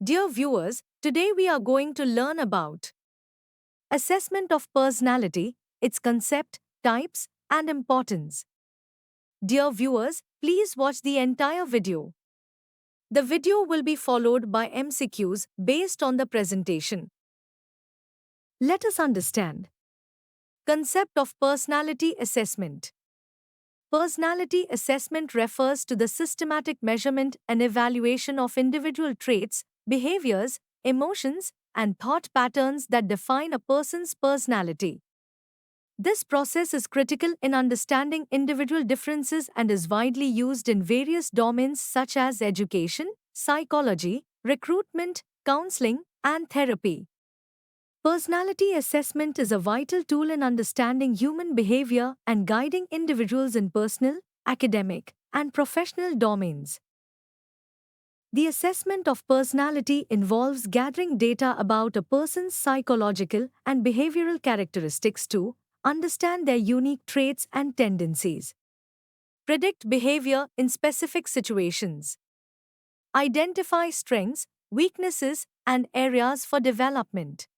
Dear viewers, today we are going to learn about assessment of personality, its concept, types, and importance. Dear viewers, please watch the entire video. The video will be followed by MCQs based on the presentation. Let us understand. Concept of personality assessment. Personality assessment refers to the systematic measurement and evaluation of individual traits, behaviors, emotions, and thought patterns that define a person's personality. This process is critical in understanding individual differences and is widely used in various domains such as education, psychology, recruitment, counseling, and therapy. Personality assessment is a vital tool in understanding human behavior and guiding individuals in personal, academic, and professional domains. The assessment of personality involves gathering data about a person's psychological and behavioral characteristics to understand their unique traits and tendencies, predict behavior in specific situations, identify strengths, weaknesses, and areas for development.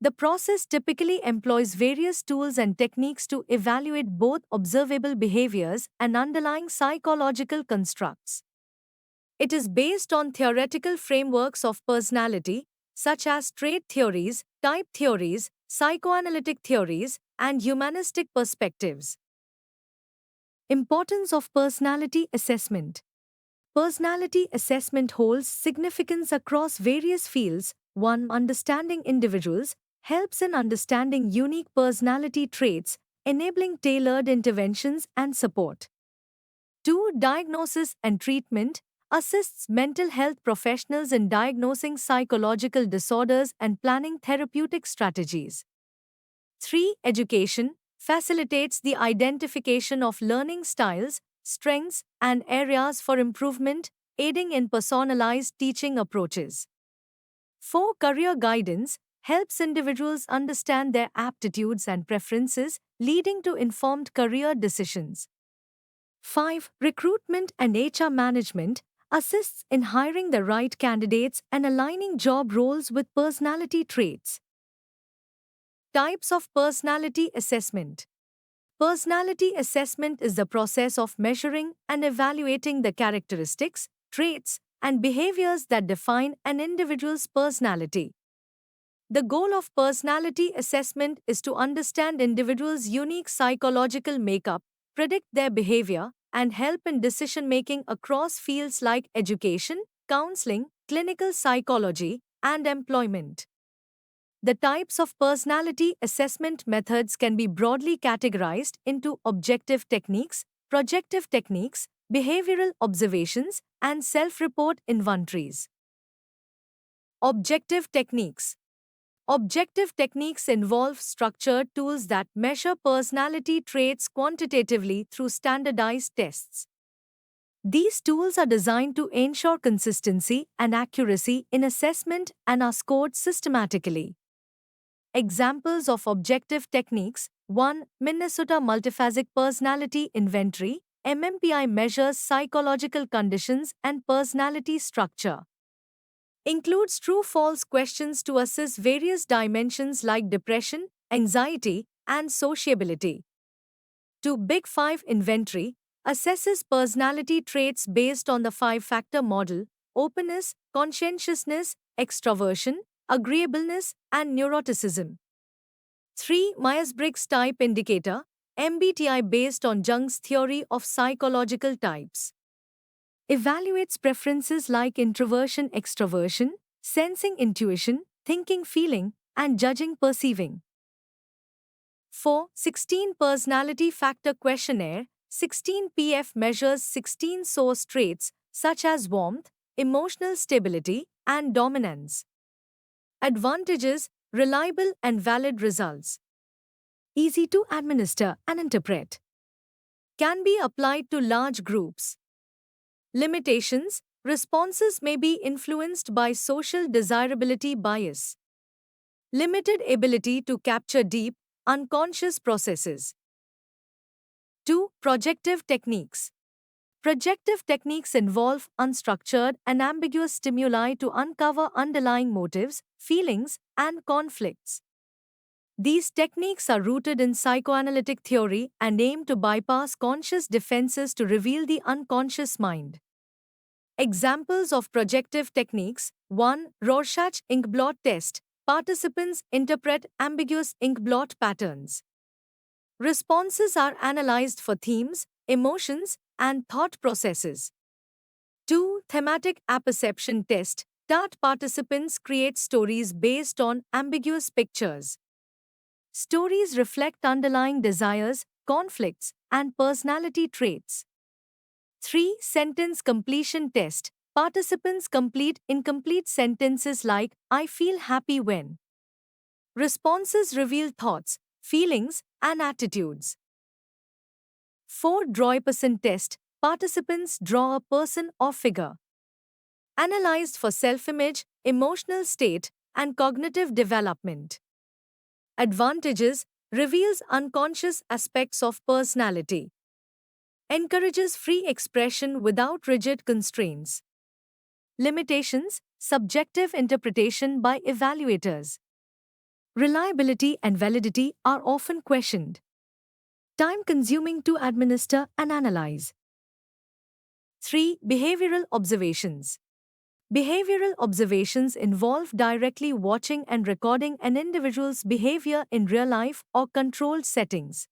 The process typically employs various tools and techniques to evaluate both observable behaviors and underlying psychological constructs. It is based on theoretical frameworks of personality, such as trait theories, type theories, psychoanalytic theories, and humanistic perspectives. Importance of personality assessment. Personality assessment holds significance across various fields. 1. Understanding individuals helps in understanding unique personality traits, enabling tailored interventions and support. 2. Diagnosis and treatment assists mental health professionals in diagnosing psychological disorders and planning therapeutic strategies. 3. Education facilitates the identification of learning styles, strengths, and areas for improvement, aiding in personalized teaching approaches. 4. Career guidance helps individuals understand their aptitudes and preferences, leading to informed career decisions. 5. Recruitment and HR management assists in hiring the right candidates and aligning job roles with personality traits. Types of personality assessment. Personality assessment is the process of measuring and evaluating the characteristics, traits, and behaviors that define an individual's personality. The goal of personality assessment is to understand individuals' unique psychological makeup, predict their behavior, and help in decision making across fields like education, counseling, clinical psychology, and employment. The types of personality assessment methods can be broadly categorized into objective techniques, projective techniques, behavioral observations, and self-report inventories. Objective techniques. Objective techniques involve structured tools that measure personality traits quantitatively through standardized tests. These tools are designed to ensure consistency and accuracy in assessment and are scored systematically. Examples of objective techniques: 1. Minnesota Multiphasic Personality Inventory (MMPI) measures psychological conditions and personality structure. Includes true-false questions to assess various dimensions like depression, anxiety, and sociability. 2. Big Five Inventory assesses personality traits based on the five-factor model: openness, conscientiousness, extroversion, agreeableness, and neuroticism. 3. Myers-Briggs Type Indicator MBTI based on Jung's theory of psychological types. Evaluates preferences like introversion, extroversion, sensing, intuition, thinking, feeling, and judging, perceiving. 4. 16 Personality Factor Questionnaire 16PF measures 16 source traits such as warmth, emotional stability, and dominance. Advantages: reliable and valid results. Easy to administer and interpret. Can be applied to large groups. Limitations: responses may be influenced by social desirability bias. Limited ability to capture deep, unconscious processes. 2. Projective techniques. Projective techniques involve unstructured and ambiguous stimuli to uncover underlying motives, feelings, and conflicts. These techniques are rooted in psychoanalytic theory and aim to bypass conscious defenses to reveal the unconscious mind. Examples of projective techniques: 1. Rorschach inkblot test. Participants interpret ambiguous inkblot patterns. Responses are analyzed for themes, emotions, and thought processes. 2. Thematic apperception test. TAT participants create stories based on ambiguous pictures. Stories reflect underlying desires, conflicts, and personality traits. 3. Sentence completion test. Participants complete incomplete sentences like, I feel happy when. Responses reveal thoughts, feelings, and attitudes. 4. Draw a person test. Participants draw a person or figure. Analyzed for self-image, emotional state, and cognitive development. Advantages: reveals unconscious aspects of personality. Encourages free expression without rigid constraints. Limitations: subjective interpretation by evaluators. Reliability and validity are often questioned. Time consuming to administer and analyze. 3. Behavioral observations. Behavioral observations involve directly watching and recording an individual's behavior in real life or controlled settings.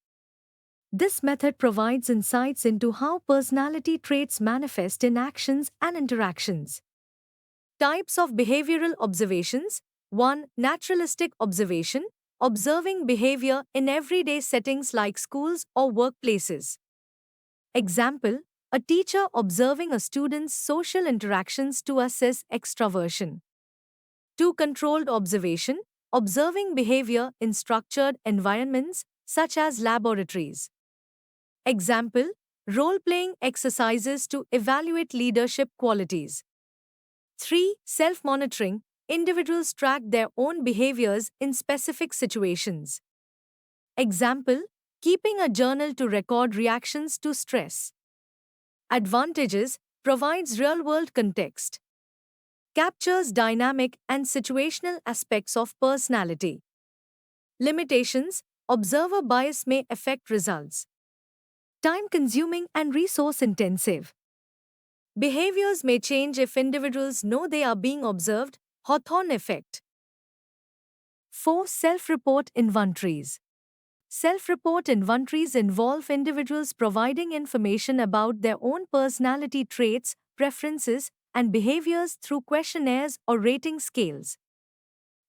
This method provides insights into how personality traits manifest in actions and interactions. Types of behavioral observations: 1. Naturalistic observation, observing behavior in everyday settings like schools or workplaces. Example: a teacher observing a student's social interactions to assess extraversion. 2. Controlled observation, observing behavior in structured environments such as laboratories. Example: role-playing exercises to evaluate leadership qualities. 3. Self-monitoring, individuals track their own behaviors in specific situations. Example: keeping a journal to record reactions to stress. Advantages: provides real-world context. Captures dynamic and situational aspects of personality. Limitations: observer bias may affect results. Time-consuming and resource-intensive. Behaviors may change if individuals know they are being observed. Hawthorne effect. 4. Self-report inventories. Self-report inventories involve individuals providing information about their own personality traits, preferences, and behaviors through questionnaires or rating scales.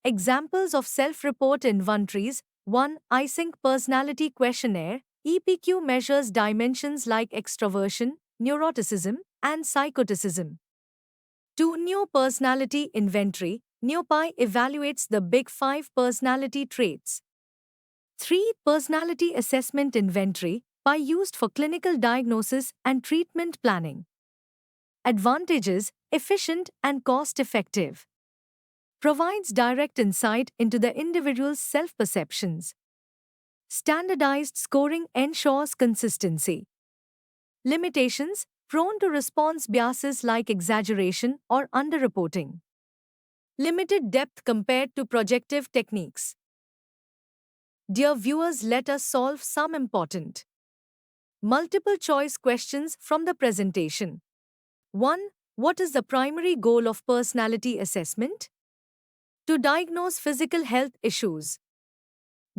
Examples of self-report inventories: 1. Eysenck Personality Questionnaire. EPQ measures dimensions like extroversion, neuroticism, and psychoticism. 2. Neo Personality Inventory. NeoPI evaluates the Big Five personality traits. 3. Personality Assessment Inventory, PI used for clinical diagnosis and treatment planning. Advantages: efficient and cost-effective. Provides direct insight into the individual's self-perceptions. Standardized scoring ensures consistency. Limitations: prone to response biases like exaggeration or underreporting. Limited depth compared to projective techniques. Dear viewers, let us solve some important multiple choice questions from the presentation. 1. What is the primary goal of personality assessment? To diagnose physical health issues.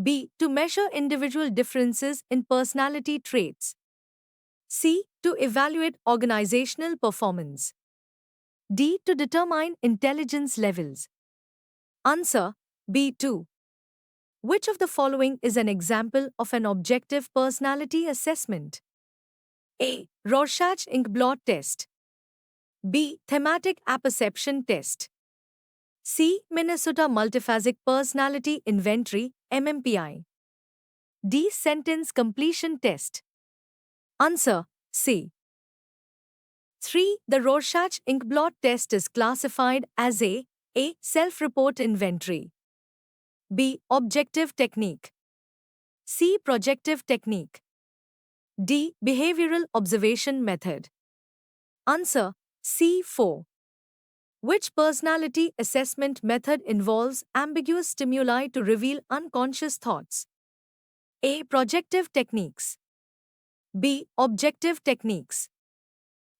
B. To measure individual differences in personality traits. C. To evaluate organizational performance. D. To determine intelligence levels. Answer: B2. Which of the following is an example of an objective personality assessment? A. Rorschach inkblot test. B. Thematic apperception test. C. Minnesota Multiphasic Personality Inventory, MMPI. D. Sentence completion test. Answer: C. 3. The Rorschach inkblot test is classified as A. Self-report inventory. B. Objective technique. C. Projective technique. D. Behavioral observation method. Answer C. 4. Which personality assessment method involves ambiguous stimuli to reveal unconscious thoughts? A. Projective techniques. B. Objective techniques.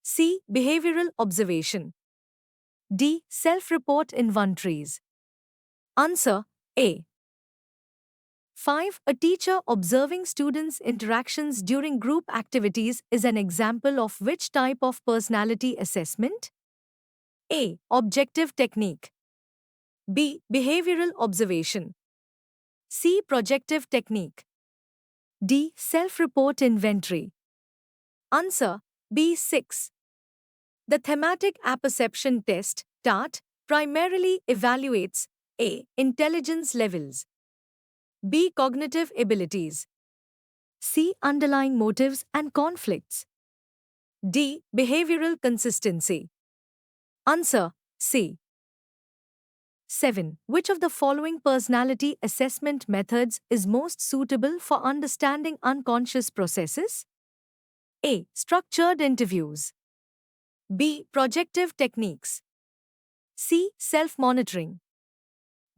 C. Behavioral observation. D. Self-report inventories. Answer A. 5. A teacher observing students' interactions during group activities is an example of which type of personality assessment? A. Objective technique. B. Behavioral observation. C. Projective technique. D. Self-report inventory. Answer B. 6. The thematic apperception test, TAT, primarily evaluates A. Intelligence levels. B. Cognitive abilities. C. Underlying motives and conflicts. D. Behavioral consistency. Answer C. 7. Which of the following personality assessment methods is most suitable for understanding unconscious processes? A. Structured interviews. B. Projective techniques. C. Self-monitoring.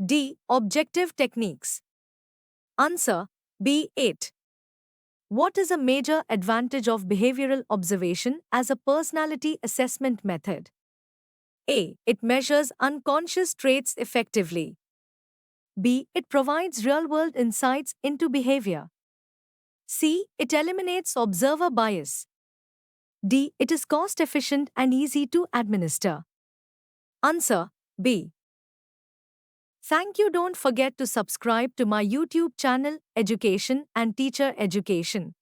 D. Objective techniques. Answer B. 8. What is a major advantage of behavioral observation as a personality assessment method? A. It measures unconscious traits effectively. B. It provides real-world insights into behavior. C. It eliminates observer bias. D. It is cost-efficient and easy to administer. Answer B. Thank you. Don't forget to subscribe to my YouTube channel, Education and Teacher Education.